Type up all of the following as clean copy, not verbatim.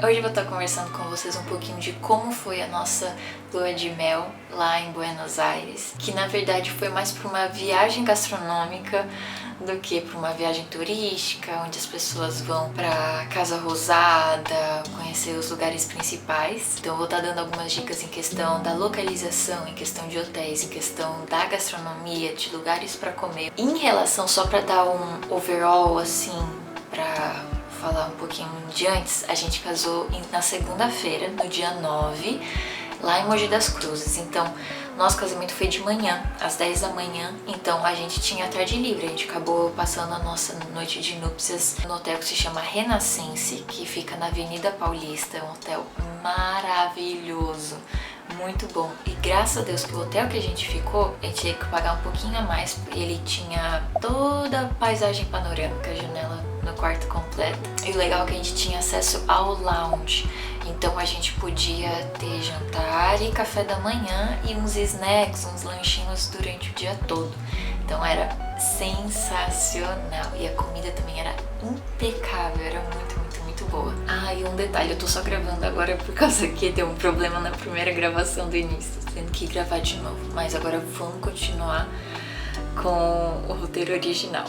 Hoje eu vou estar conversando com vocês um pouquinho de como foi a nossa lua de mel lá em Buenos Aires, que na verdade foi mais para uma viagem gastronômica do que para uma viagem turística, onde as pessoas vão para Casa Rosada, conhecer os lugares principais. Então eu vou estar dando algumas dicas em questão da localização, em questão de hotéis, em questão da gastronomia, de lugares para comer. Em relação, só para dar um overall assim, para falar um pouquinho de antes, a gente casou na segunda-feira, no dia 9, lá em Mogi das Cruzes. Então, nosso casamento foi de manhã, às 10 da manhã, então a gente tinha a tarde livre. A gente acabou passando a nossa noite de núpcias no hotel que se chama Renascense, que fica na Avenida Paulista. É um hotel maravilhoso, muito bom. E graças a Deus que o hotel que a gente ficou, a gente tinha que pagar um pouquinho a mais, porque ele tinha toda a paisagem panorâmica, janela no quarto completo. E o legal é que a gente tinha acesso ao lounge. Então a gente podia ter jantar e café da manhã e uns snacks, uns lanchinhos durante o dia todo. Então era sensacional. E a comida também era impecável, era muito boa. Ah, e um detalhe, eu tô só gravando agora por causa que deu um problema na primeira gravação do início, tendo que gravar de novo. Mas agora vamos continuar com o roteiro original.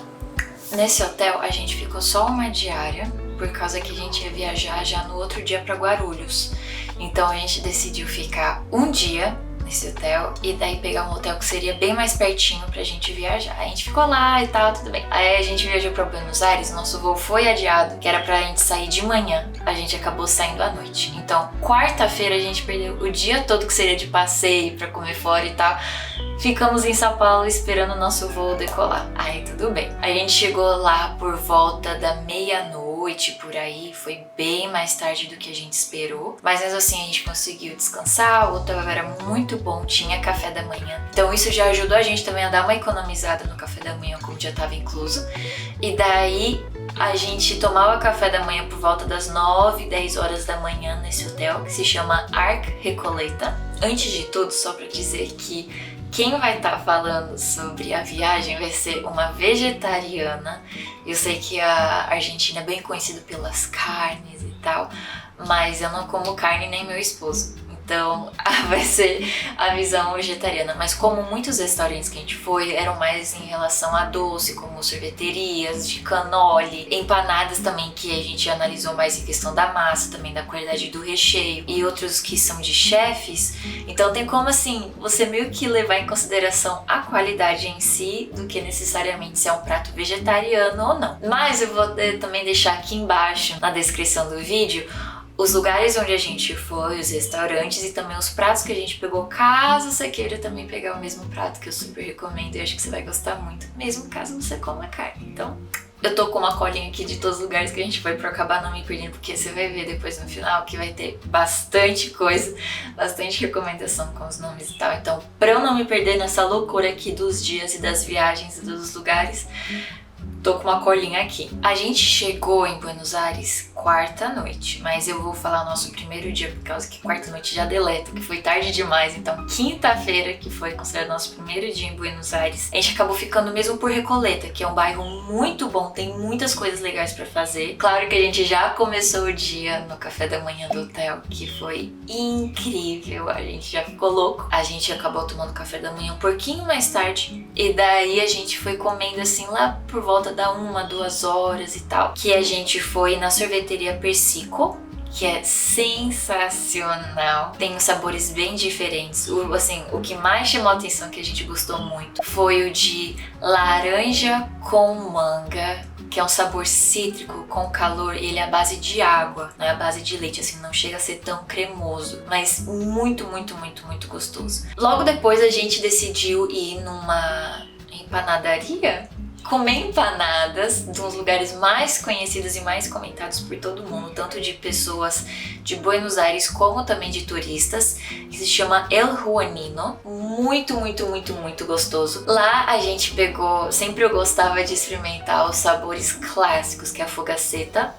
Nesse hotel a gente ficou só uma diária, por causa que a gente ia viajar já no outro dia para Guarulhos. Então a gente decidiu ficar um dia nesse hotel e daí pegar um hotel que seria bem mais pertinho pra gente viajar. A gente ficou lá e tal, tudo bem. Aí a gente viajou pra Buenos Aires, nosso voo foi adiado, que era pra gente sair de manhã. A gente acabou saindo à noite. Então, quarta-feira a gente perdeu o dia todo que seria de passeio pra comer fora e tal. Ficamos em São Paulo esperando o nosso voo decolar. Aí tudo bem. A gente chegou lá por volta da meia-noite, por aí. Foi bem mais tarde do que a gente esperou. Mas mesmo assim a gente conseguiu descansar. O hotel era muito bom, tinha café da manhã. Então isso já ajudou a gente também a dar uma economizada no café da manhã, como já estava incluso. E daí a gente tomava café da manhã por volta das 9, 10 horas da manhã nesse hotel, que se chama Arc Recoleta. Antes de tudo, só para dizer que quem vai estar falando sobre a viagem vai ser uma vegetariana. Eu sei que a Argentina é bem conhecida pelas carnes e tal, mas eu não como carne nem meu esposo. Então vai ser a visão vegetariana. Mas como muitos restaurantes que a gente foi eram mais em relação a doce, como sorveterias, de canole, empanadas também, que a gente analisou mais em questão da massa, também da qualidade do recheio, e outros que são de chefes. Então tem como assim, você meio que levar em consideração a qualidade em si, do que necessariamente se é um prato vegetariano ou não. Mas eu vou também deixar aqui embaixo, na descrição do vídeo, os lugares onde a gente foi, os restaurantes e também os pratos que a gente pegou, caso você queira também pegar o mesmo prato, que eu super recomendo e acho que você vai gostar muito, mesmo caso você coma carne. Então, eu tô com uma colinha aqui de todos os lugares que a gente foi pra acabar não me perdendo, porque você vai ver depois no final que vai ter bastante coisa, bastante recomendação com os nomes e tal. Então, pra eu não me perder nessa loucura aqui dos dias e das viagens e dos lugares, tô com uma colinha aqui. A gente chegou em Buenos Aires quarta-noite, mas eu vou falar o nosso primeiro dia, por causa que quarta-noite já deleta, que foi tarde demais. Então, quinta-feira, que foi considerado nosso primeiro dia em Buenos Aires, a gente acabou ficando mesmo por Recoleta, que é um bairro muito bom, tem muitas coisas legais pra fazer. Claro que a gente já começou o dia no café da manhã do hotel, que foi incrível, a gente já ficou louco. A gente acabou tomando café da manhã um pouquinho mais tarde, e daí a gente foi comendo assim lá por volta da 1, 2 horas e tal, que a gente foi na sorveteria Persico, que é sensacional, tem uns sabores bem diferentes. O que mais chamou a atenção, que a gente gostou muito, foi o de laranja com manga, que é um sabor cítrico com calor, e ele é à base de água, não é à base de leite, assim, não chega a ser tão cremoso, mas muito gostoso. Logo depois a gente decidiu ir numa empanadaria, comer empanadas de uns lugares mais conhecidos e mais comentados por todo mundo, tanto de pessoas de Buenos Aires como também de turistas, que se chama El Juanino. Muito gostoso. Lá a gente pegou, sempre eu gostava de experimentar os sabores clássicos, que é a fogaceta,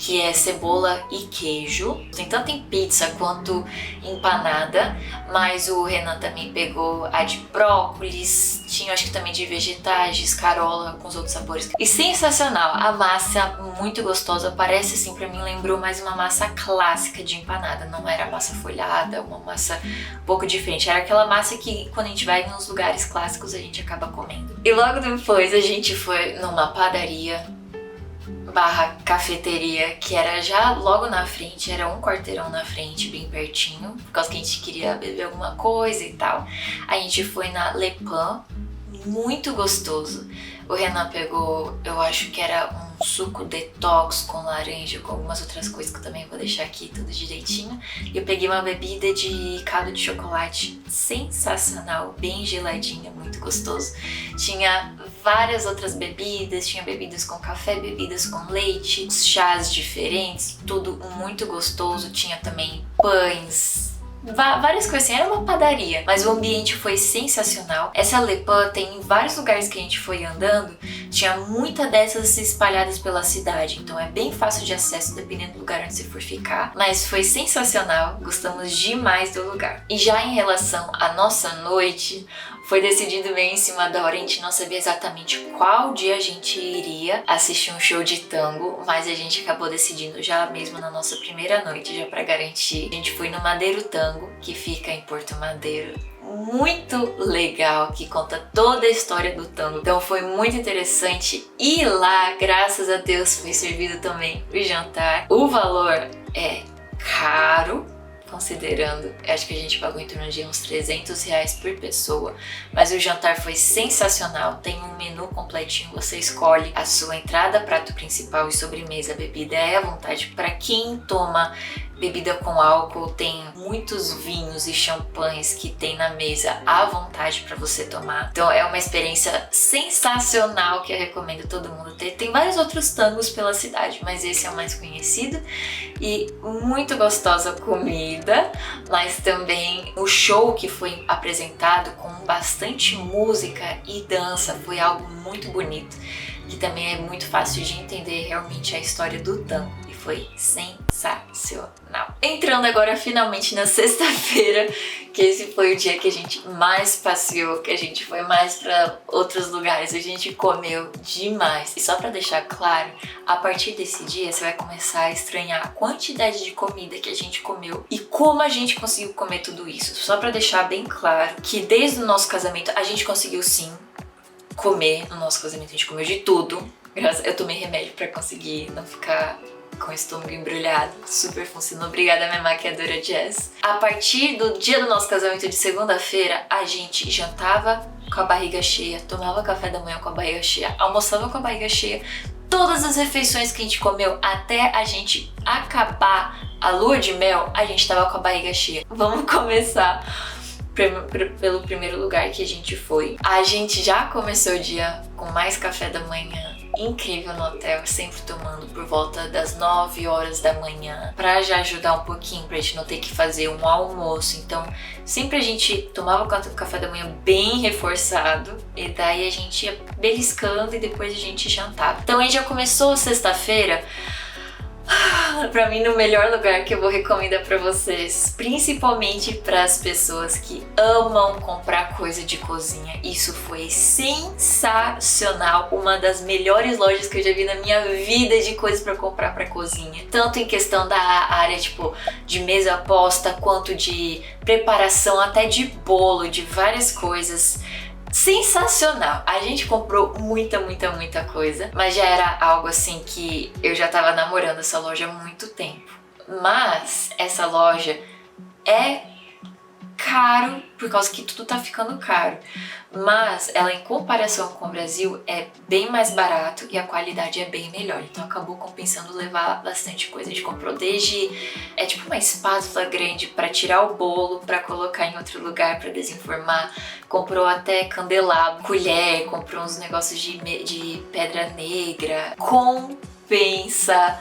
que é cebola e queijo. Tem tanto em pizza quanto empanada, mas o Renan também pegou a de brócolis, tinha acho que também de vegetais, de escarola, com os outros sabores. E sensacional, a massa muito gostosa, parece assim, pra mim lembrou mais uma massa clássica de empanada, não era massa folhada, uma massa um pouco diferente, era aquela massa que quando a gente vai nos lugares clássicos a gente acaba comendo. E logo depois a gente foi numa padaria barra cafeteria, que era já logo na frente, era um quarteirão na frente, bem pertinho, por causa que a gente queria beber alguma coisa e tal. A gente foi na Le Pain, muito gostoso. O Renan pegou, eu acho que era um suco detox com laranja, com algumas outras coisas que eu também vou deixar aqui tudo direitinho. E eu peguei uma bebida de caldo de chocolate sensacional, bem geladinha, muito gostoso. Tinha várias outras bebidas, tinha bebidas com café, bebidas com leite, chás diferentes, tudo muito gostoso. Tinha também pães, várias coisas assim, era uma padaria, mas o ambiente foi sensacional. Essa Le Pain tem em vários lugares que a gente foi andando, tinha muita dessas espalhadas pela cidade, então é bem fácil de acesso dependendo do lugar onde você for ficar, mas foi sensacional, gostamos demais do lugar. E já em relação à nossa noite, foi decidido bem em cima da hora, a gente não sabia exatamente qual dia a gente iria assistir um show de tango, mas a gente acabou decidindo já mesmo na nossa primeira noite, já pra garantir. A gente foi no Madeiro Tango, que fica em Porto Madeiro. Muito legal, que conta toda a história do tango. Então foi muito interessante. E lá, graças a Deus, foi servido também o jantar. O valor é caro, considerando, acho que a gente pagou em torno de uns R$300 por pessoa, mas o jantar foi sensacional, tem um menu completinho, você escolhe a sua entrada, prato principal e sobremesa, bebida é à vontade. Para quem toma bebida com álcool, tem muitos vinhos e champanhes que tem na mesa à vontade para você tomar. Então é uma experiência sensacional que eu recomendo todo mundo ter. Tem vários outros tangos pela cidade, mas esse é o mais conhecido e muito gostosa a comida, mas também o show que foi apresentado com bastante música e dança, foi algo muito bonito, que também é muito fácil de entender realmente a história do tango. Foi sensacional. Entrando agora finalmente na sexta-feira, que esse foi o dia que a gente mais passeou, que a gente foi mais para outros lugares, a gente comeu demais. E só para deixar claro, a partir desse dia você vai começar a estranhar a quantidade de comida que a gente comeu e como a gente conseguiu comer tudo isso. Só para deixar bem claro que desde o nosso casamento a gente conseguiu sim comer. No nosso casamento a gente comeu de tudo. Eu tomei remédio para conseguir não ficar com o estômago embrulhado, super funcionou. Obrigada, minha maquiadora Jess. A partir do dia do nosso casamento de segunda-feira, a gente jantava com a barriga cheia, tomava café da manhã com a barriga cheia, almoçava com a barriga cheia. Todas as refeições que a gente comeu até a gente acabar a lua de mel, a gente tava com a barriga cheia. Vamos começar pelo primeiro lugar que a gente foi. A gente já começou o dia com mais café da manhã incrível no hotel, sempre tomando por volta das 9 horas da manhã, pra já ajudar um pouquinho, pra gente não ter que fazer um almoço. Então sempre a gente tomava o café da manhã bem reforçado e daí a gente ia beliscando e depois a gente jantava. Então a gente já começou sexta-feira pra mim no melhor lugar que eu vou recomendar pra vocês, principalmente para as pessoas que amam comprar coisa de cozinha. Isso foi sensacional, uma das melhores lojas que eu já vi na minha vida de coisas para comprar para cozinha, tanto em questão da área tipo de mesa posta, quanto de preparação, até de bolo, de várias coisas. Sensacional! A gente comprou muita coisa, mas já era algo assim que eu já tava namorando essa loja há muito tempo. Mas essa loja é caro, por causa que tudo tá ficando caro. Mas ela, em comparação com o Brasil, é bem mais barato e a qualidade é bem melhor. Então acabou compensando levar bastante coisa. A gente comprou desde tipo uma espátula grande para tirar o bolo, para colocar em outro lugar para desenformar. Comprou até candelabro, colher, comprou uns negócios de pedra negra. Compensa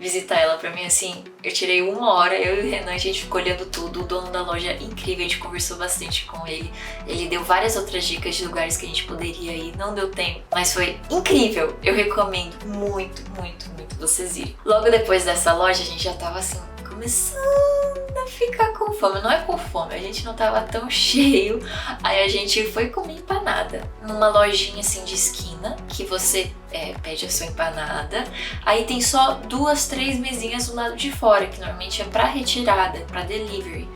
visitar ela. Pra mim, assim, eu tirei 1 hora, eu e o Renan, a gente ficou olhando tudo. O dono da loja é incrível, a gente conversou bastante com ele. Ele deu várias outras dicas de lugares que a gente poderia ir, não deu tempo, mas foi incrível. Eu recomendo muito, muito, muito vocês irem. Logo depois dessa loja, a gente já tava assim, começando a ficar com fome. Não é com fome, a gente não tava tão cheio. Aí a gente foi comer empanada numa lojinha assim de esquina, que você pede a sua empanada. Aí tem só 2, 3 mesinhas do lado de fora, que normalmente é pra retirada, pra delivery.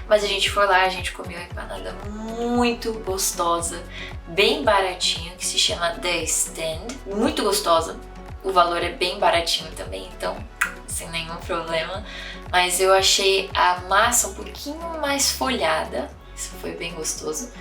Mas a gente foi lá, a gente comeu a empanada muito gostosa, bem baratinha, que se chama The Stand. Muito gostosa. O valor é bem baratinho também, então sem nenhum problema. Mas eu achei a massa um pouquinho mais folhada, isso foi bem gostoso.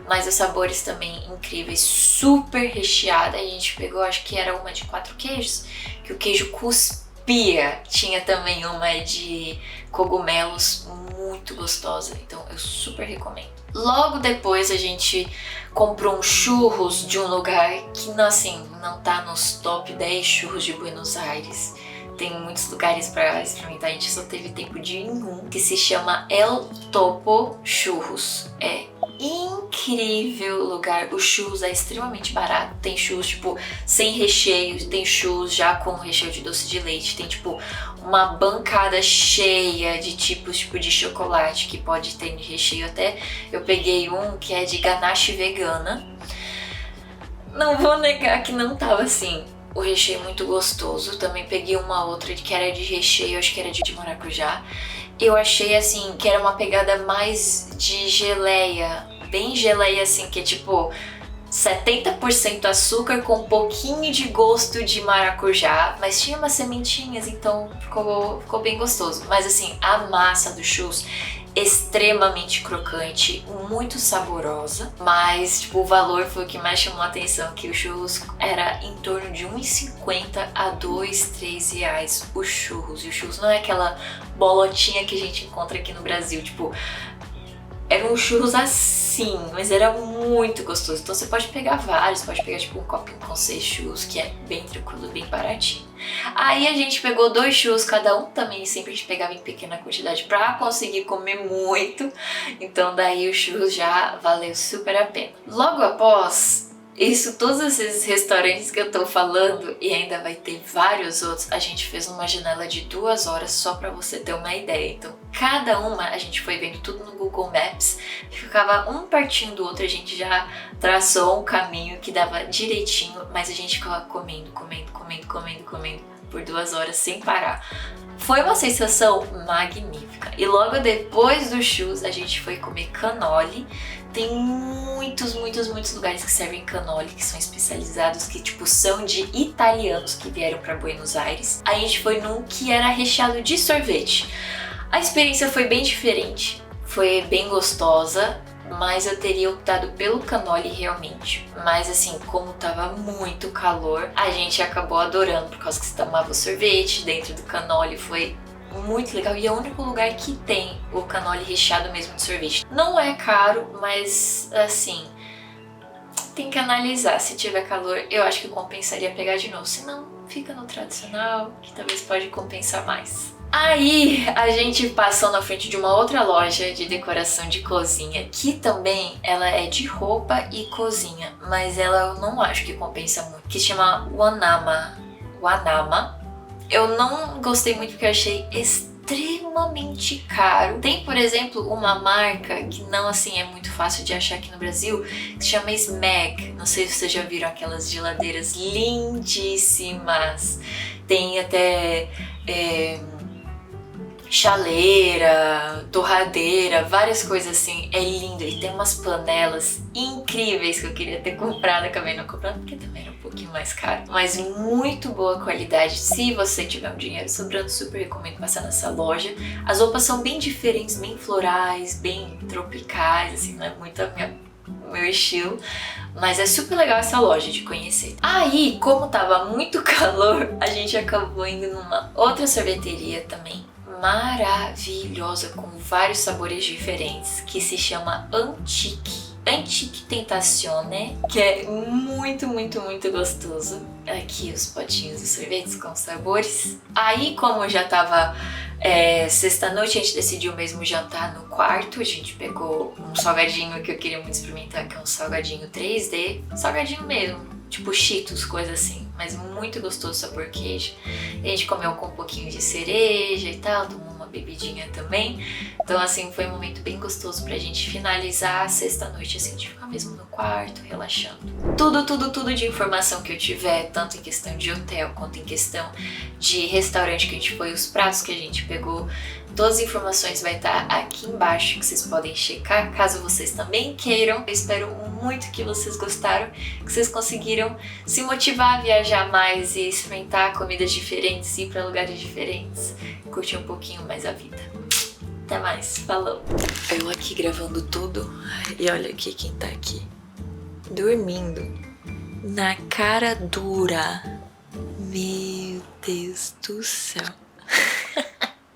Mas os sabores também incríveis, super recheada. A gente pegou, acho que era uma de 4 queijos, que o queijo cuspia. Tinha também uma de cogumelos, muito gostosa, então eu super recomendo. Logo depois a gente comprou uns churros de um lugar que assim, não tá nos top 10 churros de Buenos Aires. Tem muitos lugares pra experimentar, a gente só teve tempo de ir em um, que se chama El Topo Churros. É incrível lugar, o churros é extremamente barato. Tem churros tipo sem recheio, tem churros já com recheio de doce de leite, tem tipo uma bancada cheia de tipos tipo de chocolate que pode ter de recheio. Até eu peguei um que é de ganache vegana. Não vou negar que não tava assim o recheio muito gostoso. Também peguei uma outra que era de recheio, acho que era de maracujá. Eu achei assim que era uma pegada mais de geleia, bem geleia assim, que é tipo 70% açúcar com um pouquinho de gosto de maracujá, mas tinha umas sementinhas, então ficou bem gostoso. Mas assim, a massa do churros extremamente crocante, muito saborosa, mas tipo, o valor foi o que mais chamou a atenção, que o churros era em torno de R$1,50 a R$2, R$3 o churros. E o churros não é aquela bolotinha que a gente encontra aqui no Brasil, tipo, era um churros assim, mas era muito gostoso. Então você pode pegar vários, pode pegar tipo um copinho com 6 churros, que é bem tranquilo, bem baratinho. Aí a gente pegou 2 churros cada um, também sempre a gente pegava em pequena quantidade pra conseguir comer muito. Então daí o churros já valeu super a pena. Logo após isso, todos esses restaurantes que eu tô falando, e ainda vai ter vários outros, a gente fez uma janela de 2 horas só pra você ter uma ideia. Então, cada uma a gente foi vendo tudo no Google Maps, ficava um pertinho do outro, a gente já traçou um caminho que dava direitinho, mas a gente ficava comendo por 2 horas sem parar. Foi uma sensação magnífica. E logo depois do churros a gente foi comer cannoli. Tem muitos lugares que servem cannoli, que são especializados, que tipo são de italianos que vieram para Buenos Aires. Aí a gente foi num que era recheado de sorvete. A experiência foi bem diferente, foi bem gostosa, mas eu teria optado pelo cannoli realmente. Mas assim, como tava muito calor, a gente acabou adorando, por causa que você tomava o sorvete dentro do cannoli, foi muito legal. E é o único lugar que tem o cannoli recheado mesmo de sorvete. Não é caro, mas assim, tem que analisar. Se tiver calor, eu acho que compensaria pegar de novo. Se não, fica no tradicional, que talvez pode compensar mais. Aí a gente passou na frente de uma outra loja de decoração de cozinha, que também ela é de roupa e cozinha, mas ela eu não acho que compensa muito, que se chama Wanama. Eu não gostei muito porque eu achei extremamente caro. Tem, por exemplo, uma marca que não assim é muito fácil de achar aqui no Brasil, que se chama Smeg. Não sei se vocês já viram aquelas geladeiras lindíssimas. Tem até chaleira, torradeira, várias coisas assim, é lindo. E tem umas panelas incríveis que eu queria ter comprado, acabei não comprando porque também era um pouquinho mais caro, mas muito boa qualidade. Se você tiver um dinheiro sobrando, super recomendo passar nessa loja. As roupas são bem diferentes, bem florais, bem tropicais, assim, não é muito o meu estilo, mas é super legal essa loja de conhecer. Aí, como tava muito calor, a gente acabou indo numa outra sorveteria também maravilhosa, com vários sabores diferentes, que se chama Antique. Antique Tentazione, que é muito, muito, muito gostoso. Aqui os potinhos de sorvetes com sabores. Aí, como já tava sexta-noite, a gente decidiu mesmo jantar no quarto. A gente pegou um salgadinho que eu queria muito experimentar, que é um salgadinho 3D. Salgadinho mesmo, tipo Cheetos, coisa assim. Mas muito gostoso, sabor queijo. A gente comeu com um pouquinho de cereja e tal, tomou uma bebidinha também. Então, assim, foi um momento bem gostoso pra gente finalizar a sexta-noite, assim, de ficar mesmo no quarto, relaxando. Tudo de informação que eu tiver, tanto em questão de hotel quanto em questão de restaurante que a gente foi, os pratos que a gente pegou, todas as informações vai estar aqui embaixo, que vocês podem checar, caso vocês também queiram. Eu espero muito que vocês gostaram, que vocês conseguiram se motivar a viajar mais e experimentar comidas diferentes, ir para lugares diferentes, curtir um pouquinho mais a vida. Até mais, falou! Eu aqui gravando tudo e olha aqui quem tá aqui, dormindo na cara dura. Meu Deus do céu.